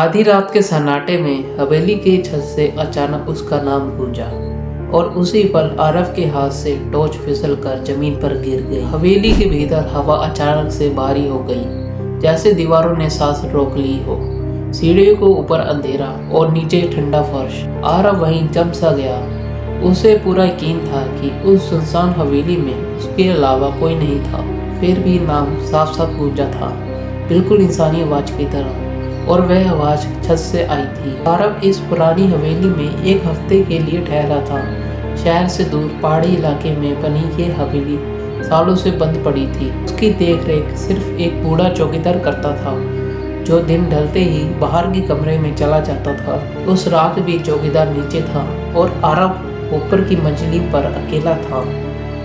आधी रात के सन्नाटे में हवेली की छत से अचानक उसका नाम गूंजा और उसी पल आरव के हाथ से टॉर्च फिसल कर जमीन पर गिर गई। हवेली के भीतर हवा अचानक से भारी हो गई, जैसे दीवारों ने सांस रोक ली हो। सीढ़ियों को ऊपर अंधेरा और नीचे ठंडा फर्श। आरव वहीं जम सा गया। उसे पूरा यकीन था कि उस सुनसान हवेली में उसके अलावा कोई नहीं था। फिर भी नाम साफ साफ गूंजा था, बिल्कुल इंसानी आवाज की तरह, और वह आवाज छत से आई थी। आरव इस पुरानी हवेली में एक हफ्ते के लिए ठहरा था। शहर से दूर पहाड़ी इलाके में बनी ये हवेली सालों से बंद पड़ी थी। उसकी देखरेख सिर्फ एक बूढ़ा चौकीदार करता था, जो दिन ढलते ही बाहर के कमरे में चला जाता था। उस रात भी चौकीदार नीचे था और आरव ऊपर की मंजिली पर अकेला था।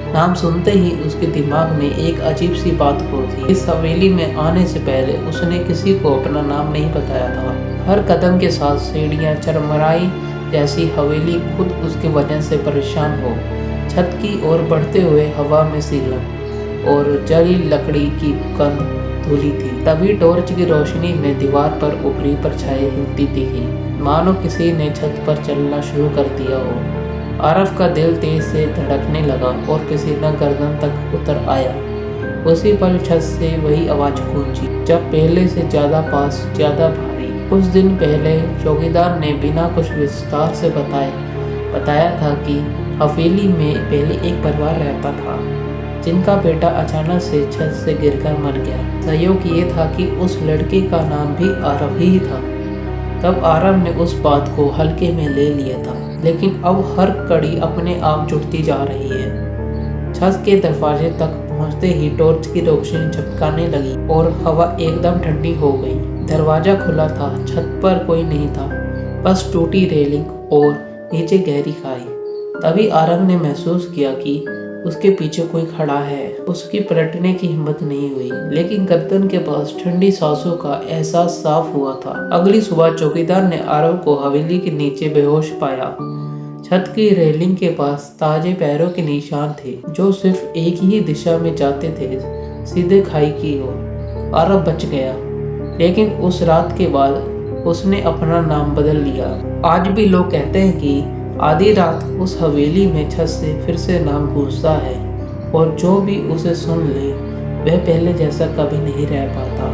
नाम सुनते ही उसके दिमाग में एक अजीब सी बात घूमती। इस हवेली में आने से पहले उसने किसी को अपना नाम नहीं बताया था। हर कदम के साथ सीढ़ियां चरमराई, जैसी हवेली खुद उसके वजन से परेशान हो। छत की ओर बढ़ते हुए हवा में सीलन और जली लकड़ी की गंध धुली थी। तभी टॉर्च की रोशनी में दीवार पर ऊपरी परछाई हिलती दिखी, मानो किसी ने छत पर चलना शुरू कर दिया हो। आरव का दिल तेज से धड़कने लगा और पसीना गर्दन तक उतर आया। उसी पल छत से वही आवाज गूंजी, जब पहले से ज्यादा पास, ज्यादा भारी। कुछ दिन पहले चौकीदार ने बिना कुछ विस्तार से बताया था कि हवेली में पहले एक परिवार रहता था, जिनका बेटा अचानक से छत से गिरकर मर गया। संयोग ये था कि उस लड़के का नाम भी आरव ही था। तब आरव ने उस बात को हल्के में ले लिया था, लेकिन अब हर कड़ी अपने आप जुड़ती जा रही है। छत के दरवाजे तक पहुंचते ही टॉर्च की रोशनी झपकाने लगी और हवा एकदम ठंडी हो गई। दरवाजा खुला था, छत पर कोई नहीं था, बस टूटी रेलिंग और नीचे गहरी खाई। तभी आरव ने महसूस किया कि उसके पीछे कोई खड़ा है। उसकी पलटने की हिम्मत नहीं हुई, लेकिन गर्दन के पास ठंडी सांसों का एहसास साफ हुआ था। अगली सुबह चौकीदार ने आरव को हवेली के नीचे बेहोश पाया। छत की रेलिंग के पास ताजे पैरों के निशान थे, जो सिर्फ एक ही दिशा में जाते थे, सीधे खाई की ओर। आरव बच गया, लेकिन उस रात के बाद उसने अपना नाम बदल लिया। आज भी लोग कहते हैं कि आधी रात उस हवेली में छत से फिर से नाम गूंजता है, और जो भी उसे सुन ले वह पहले जैसा कभी नहीं रह पाता।